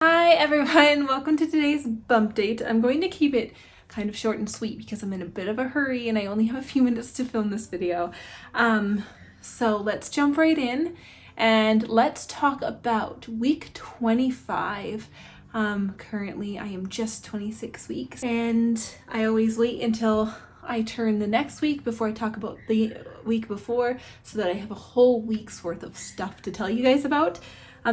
Hi everyone, welcome to today's bump date. I'm going to keep it kind of short and sweet because I'm in a bit of a hurry and I only have a few minutes to film this video. So let's jump right in and let's talk about week 25. Currently I am just 26 weeks and I always wait until I turn the next week before I talk about the week before so that I have a whole week's worth of stuff to tell you guys about.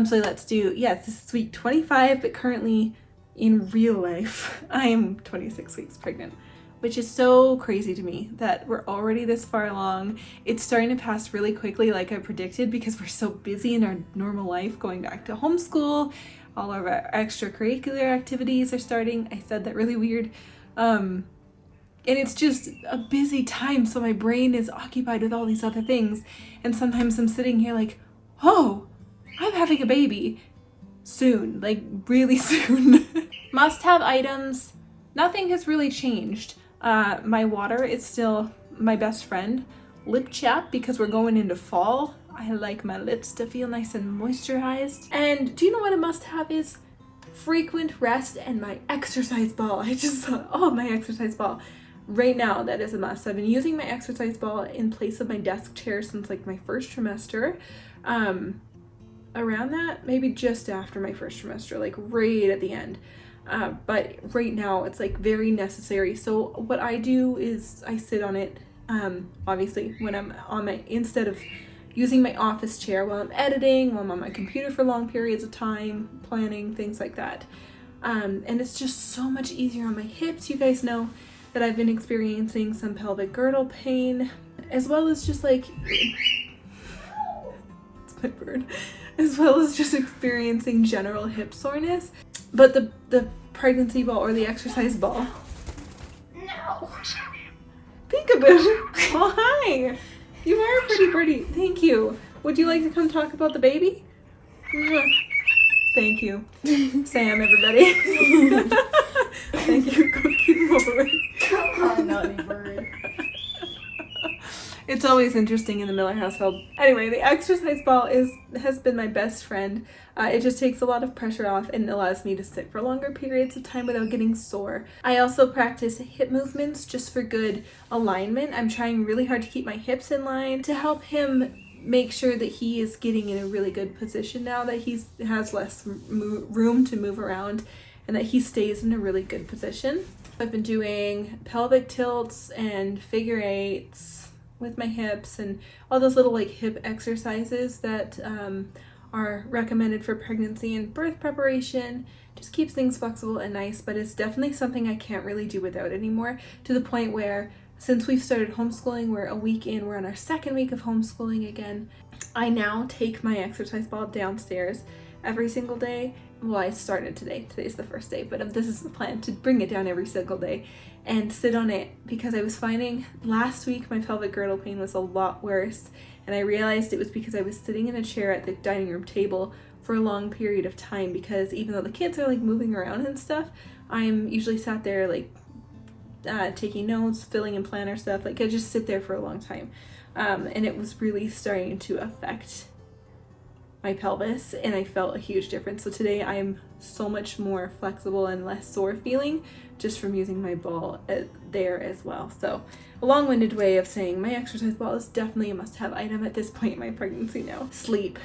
So let's do, yes, this is week 25, but currently in real life, I am 26 weeks pregnant, which is so crazy to me that we're already this far along. It's starting to pass really quickly like I predicted because we're so busy in our normal life, going back to homeschool, all of our extracurricular activities are starting. I said that really weird. And it's just a busy time, so my brain is occupied with all these other things. And sometimes I'm sitting here like, oh, I'm having a baby soon, like really soon. Must-have items, nothing has really changed. My water is still my best friend. Lip chap, because we're going into fall. I like my lips to feel nice and moisturized. And do you know what a must-have is? Frequent rest and my exercise ball. I just thought, oh, my exercise ball. Right now, that is a must. I've been using my exercise ball in place of my desk chair since like my first trimester. Around that, maybe just after my first trimester, like right at the end. But right now it's like very necessary. So what I do is I sit on it, obviously when I'm on my, instead of using my office chair while I'm editing, while I'm on my computer for long periods of time, planning, things like that. And it's just so much easier on my hips. You guys know that I've been experiencing some pelvic girdle pain, as well as just like, it's my bird, as well as just experiencing general hip soreness. But the pregnancy ball or the exercise ball. No. Peekaboo. Oh, hi. You are a pretty birdie. Thank you. Would you like to come talk about the baby? Thank you. Sam, everybody. Thank you, Cookie Boy. Come on, naughty bird. It's always interesting in the Miller household. Anyway, the exercise ball has been my best friend. It just takes a lot of pressure off and allows me to sit for longer periods of time without getting sore. I also practice hip movements just for good alignment. I'm trying really hard to keep my hips in line to help him make sure that he is getting in a really good position now that he has less room to move around and that he stays in a really good position. I've been doing pelvic tilts and figure eights with my hips and all those little like hip exercises that are recommended for pregnancy and birth preparation. Just keeps things flexible and nice, but it's definitely something I can't really do without anymore, to the point where since we've started homeschooling, we're a week in, we're on our second week of homeschooling again. I now take my exercise ball downstairs every single day. Well, I started today. Today's the first day, but this is the plan, to bring it down every single day and sit on it, because I was finding last week my pelvic girdle pain was a lot worse, and I realized it was because I was sitting in a chair at the dining room table for a long period of time, because even though the kids are like moving around and stuff, I'm usually sat there like taking notes, filling in planner stuff, like I just sit there for a long time, and it was really starting to affect my pelvis, and I felt a huge difference. So today I am so much more flexible and less sore feeling just from using my ball there as well. So a long-winded way of saying my exercise ball is definitely a must-have item at this point in my pregnancy now. Sleep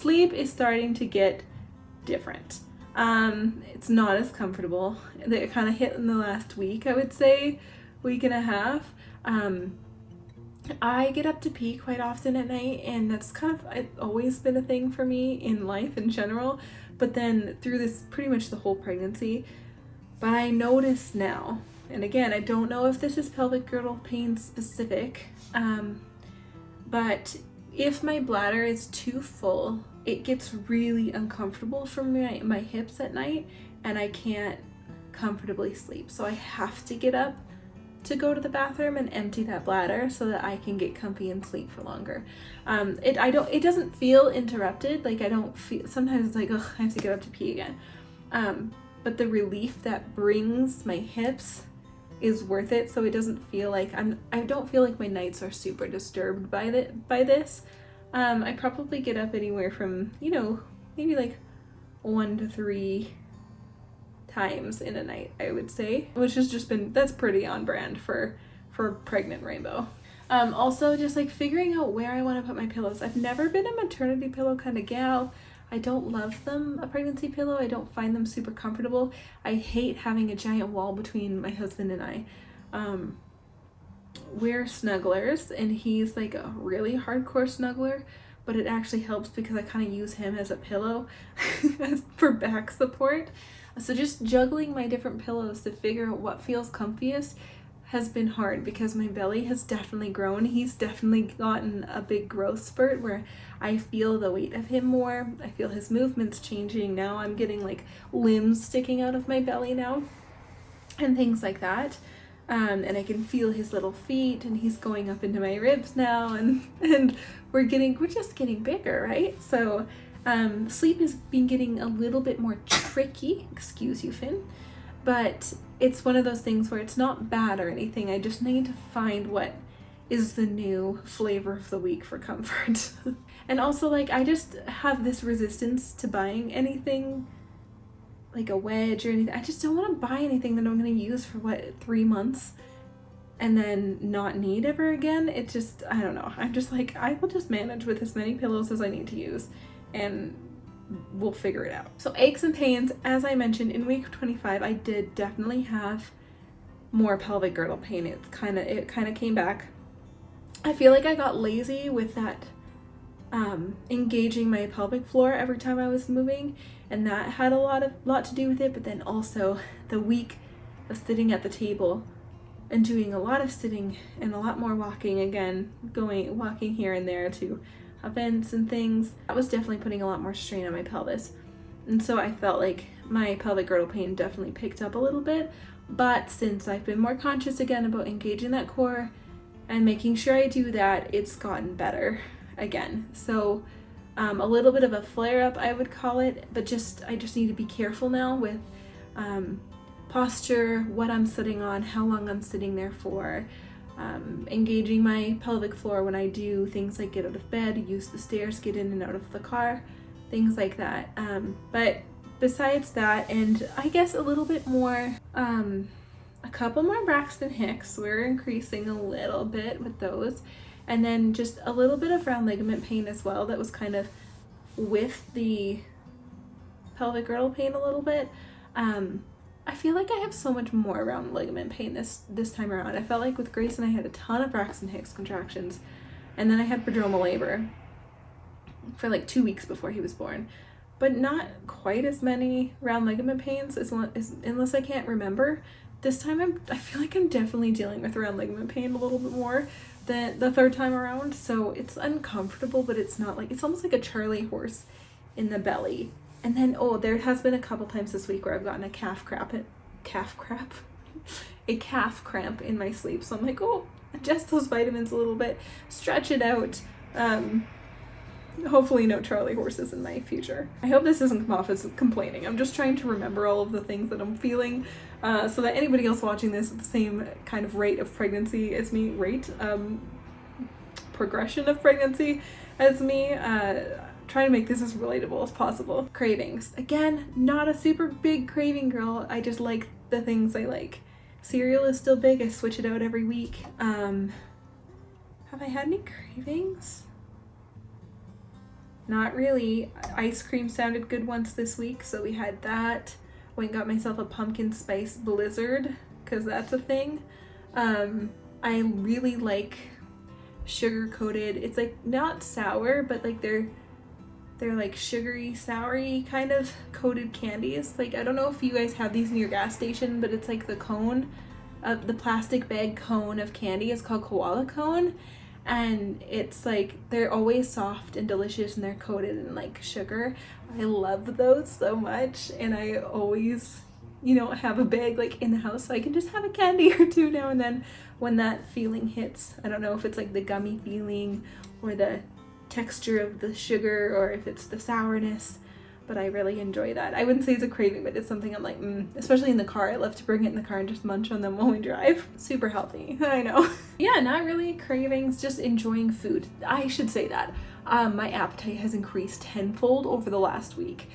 is starting to get different. It's not as comfortable. It kind of hit in the last week, I would say, week and a half. I get up to pee quite often at night, and that's kind of, it's always been a thing for me in life in general, but then through this pretty much the whole pregnancy. But I notice now, and again, I don't know if this is pelvic girdle pain specific, but if my bladder is too full, it gets really uncomfortable for my hips at night, and I can't comfortably sleep. So I have to get up to go to the bathroom and empty that bladder so that I can get comfy and sleep for longer. It doesn't feel interrupted. Like I don't feel, sometimes it's like, ugh, I have to get up to pee again. But the relief that brings my hips is worth it. So it doesn't feel like I don't feel like my nights are super disturbed by this. I probably get up anywhere from, maybe like 1 to 3 times in a night, I would say, which has just been, that's pretty on brand for pregnant Rainbow. Also just like figuring out where I want to put my pillows. I've never been a maternity pillow kind of gal. I don't love them, a pregnancy pillow. I don't find them super comfortable. I hate having a giant wall between my husband and I. We're snugglers, and he's like a really hardcore snuggler, but it actually helps because I kind of use him as a pillow for back support. So just juggling my different pillows to figure out what feels comfiest has been hard because my belly has definitely grown. He's definitely gotten a big growth spurt where I feel the weight of him more. I feel his movements changing. Now I'm getting like limbs sticking out of my belly now and things like that. And I can feel his little feet, and he's going up into my ribs now, and we're just getting bigger, right? So sleep has been getting a little bit more tricky, excuse you, Finn, but it's one of those things where it's not bad or anything. I just need to find what is the new flavor of the week for comfort. And also, like, I just have this resistance to buying anything like a wedge or anything. I just don't want to buy anything that I'm going to use for 3 months and then not need ever again. It just, I don't know. I'm just like, I will just manage with as many pillows as I need to use and we'll figure it out. So aches and pains, as I mentioned, in week 25, I did definitely have more pelvic girdle pain. It kind of came back. I feel like I got lazy with that engaging my pelvic floor every time I was moving, and that had a lot to do with it. But then also the week of sitting at the table and doing a lot of sitting and a lot more walking again, walking here and there to events and things, that was definitely putting a lot more strain on my pelvis. And so I felt like my pelvic girdle pain definitely picked up a little bit. But since I've been more conscious again about engaging that core and making sure I do that, it's gotten better again. So a little bit of a flare-up, I would call it, but I just need to be careful now with posture, what I'm sitting on, how long I'm sitting there for, engaging my pelvic floor when I do things like get out of bed, use the stairs, get in and out of the car, things like that. But besides that, and I guess a little bit more, a couple more Braxton Hicks, we're increasing a little bit with those. And then just a little bit of round ligament pain as well. That was kind of with the pelvic girdle pain a little bit. I feel like I have so much more round ligament pain this time around. I felt like with Grayson I had a ton of Braxton Hicks contractions, and then I had prodromal labor for like 2 weeks before he was born, but not quite as many round ligament pains unless I can't remember. This time I feel like I'm definitely dealing with round ligament pain a little bit more than the third time around. So it's uncomfortable, but it's not like, it's almost like a Charlie horse in the belly. And then, there has been a couple times this week where I've gotten a calf cramp in my sleep. So I'm like, adjust those vitamins a little bit, stretch it out. Hopefully no Charlie horses in my future. I hope this doesn't come off as complaining. I'm just trying to remember all of the things that I'm feeling, so that anybody else watching this at the same kind of rate of pregnancy as me, progression of pregnancy as me, trying to make this as relatable as possible. Cravings. Again, not a super big craving girl. I just like the things I like. Cereal is still big. I switch it out every week. Have I had any cravings? Not really. Ice cream sounded good once this week, so we had that. Went and got myself a pumpkin spice blizzard, because that's a thing. I really like sugar coated, it's like not sour, but like they're like sugary, soury kind of coated candies. Like, I don't know if you guys have these in your gas station, but it's like the cone, the plastic bag cone of candy is called koala cone. And it's like, they're always soft and delicious, and they're coated in like sugar. I love those so much, and I always, have a bag like in the house, so I can just have a candy or two now and then when that feeling hits. I don't know if it's like the gummy feeling or the texture of the sugar, or if it's the sourness, but I really enjoy that. I wouldn't say it's a craving, but it's something I'm like, especially in the car. I love to bring it in the car and just munch on them while we drive. Super healthy, I know. Yeah, not really cravings, just enjoying food. I should say that. My appetite has increased tenfold over the last week.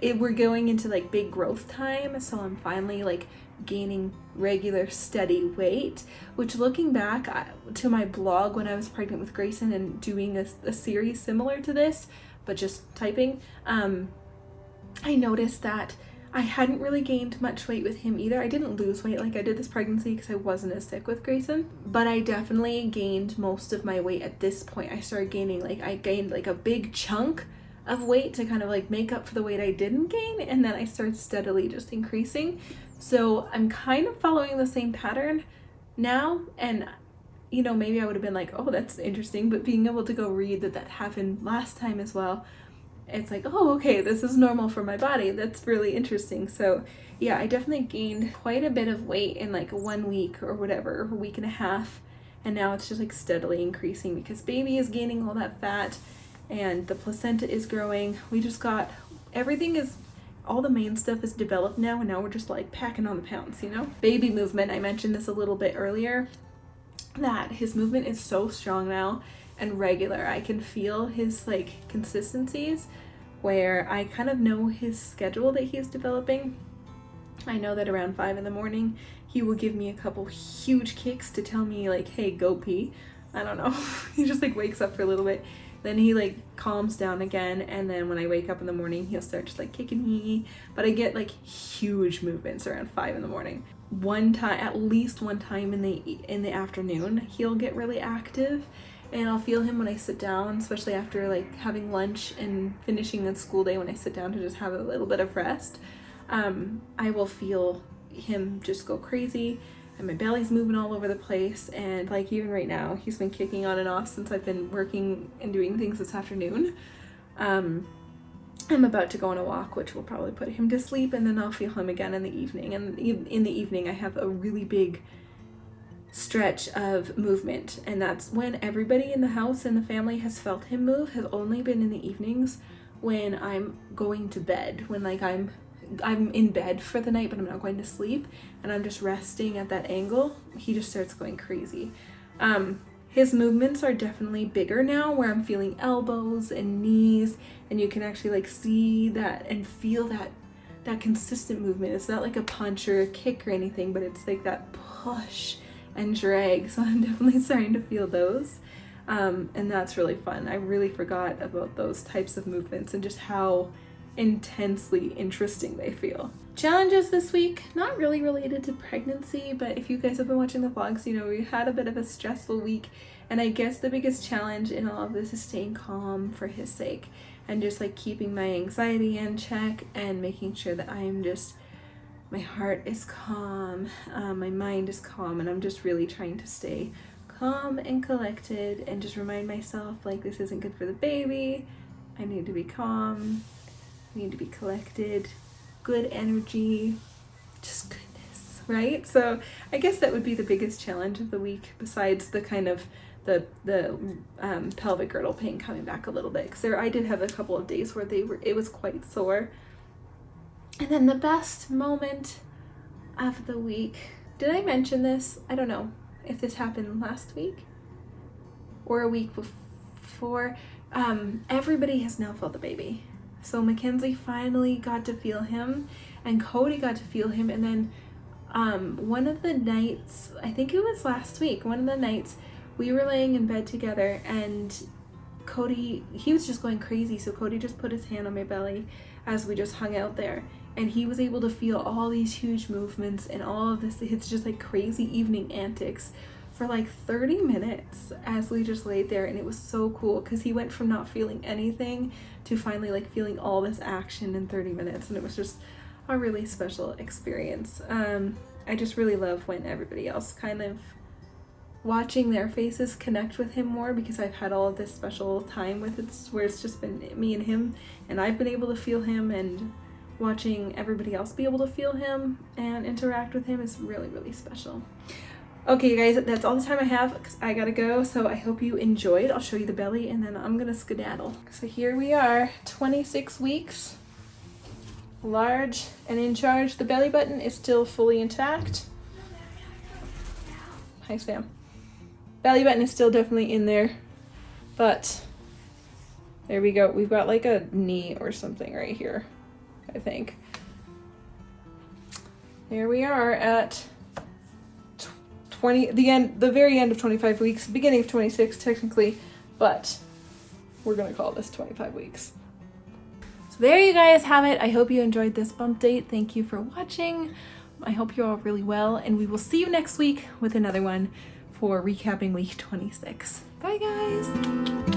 we're going into like big growth time, so I'm finally like gaining regular steady weight, which looking back to my blog when I was pregnant with Grayson and doing a series similar to this but just typing, I noticed that I hadn't really gained much weight with him either. I didn't lose weight like I did this pregnancy because I wasn't as sick with Grayson, but I definitely gained most of my weight at this point. I gained like a big chunk of weight to kind of like make up for the weight I didn't gain, and then I started steadily just increasing. So I'm kind of following the same pattern now, and you know, maybe I would have been like, oh, that's interesting, but being able to go read that happened last time as well, it's like, oh, okay, this is normal for my body. That's really interesting. So yeah, I definitely gained quite a bit of weight in like 1 week or whatever, a week and a half, and now it's just like steadily increasing because baby is gaining all that fat and the placenta is growing. We just got, all the main stuff is developed now, and now we're just like packing on the pounds, you know? Baby movement, I mentioned this a little bit earlier, that his movement is so strong now and regular. I can feel his like consistencies where I kind of know his schedule that he's developing. I know that around 5 in the morning he will give me a couple huge kicks to tell me like, hey, go pee. I don't know. He just like wakes up for a little bit, then he like calms down again, and then when I wake up in the morning he'll start just like kicking me. But I get like huge movements around 5 in the morning. At least one time in the afternoon he'll get really active, and I'll feel him when I sit down, especially after like having lunch and finishing the school day. When I sit down to just have a little bit of rest, I will feel him just go crazy, and my belly's moving all over the place. And like even right now he's been kicking on and off since I've been working and doing things this afternoon. I'm about to go on a walk, which will probably put him to sleep, and then I'll feel him again in the evening. And in the evening I have a really big stretch of movement, and that's when everybody in the house and the family has felt him move, has only been in the evenings when I'm going to bed, when like I'm in bed for the night but I'm not going to sleep and I'm just resting at that angle. He just starts going crazy. His movements are definitely bigger now, where I'm feeling elbows and knees, and you can actually like see that and feel that consistent movement. It's not like a punch or a kick or anything, but it's like that push and drag. So I'm definitely starting to feel those, and that's really fun. I really forgot about those types of movements and just how intensely interesting they feel. Challenges this week, not really related to pregnancy, but if you guys have been watching the vlogs, you know we had a bit of a stressful week, and I guess the biggest challenge in all of this is staying calm for his sake and just like keeping my anxiety in check and making sure that my heart is calm, my mind is calm, and I'm just really trying to stay calm and collected and just remind myself like this isn't good for the baby. I need to be calm, I need to be collected, good energy, just goodness, right? So I guess that would be the biggest challenge of the week, besides the kind of the pelvic girdle pain coming back a little bit, because I did have a couple of days where it was quite sore. And then the best moment of the week, did I mention this? I don't know if this happened last week or a week before. Everybody has now felt the baby. So Mackenzie finally got to feel him, and Cody got to feel him, and then one of the nights, I think it was last week, one of the nights we were laying in bed together, and Cody, he was just going crazy, so Cody just put his hand on my belly as we just hung out there, and he was able to feel all these huge movements and all of this. It's just like crazy evening antics for like 30 minutes as we just laid there, and it was so cool because he went from not feeling anything to finally like feeling all this action in 30 minutes, and it was just a really special experience. I just really love when everybody else kind of watching their faces connect with him more, because I've had all of this special time with it where it's just been me and him, and I've been able to feel him, and watching everybody else be able to feel him and interact with him is really, really special. Okay, you guys, that's all the time I have because I gotta go. So I hope you enjoyed. I'll show you the belly and then I'm gonna skedaddle. So here we are, 26 weeks, large and in charge. The belly button is still fully intact. Hi, Sam. Belly button is still definitely in there, but there we go. We've got like a knee or something right here. I think. There we are at 20, the very end of 25 weeks, beginning of 26 technically, but we're gonna call this 25 weeks. So there you guys have it. I hope you enjoyed this bump date. Thank you for watching. I hope you're all really well, and we will see you next week with another one for recapping week 26. Bye guys.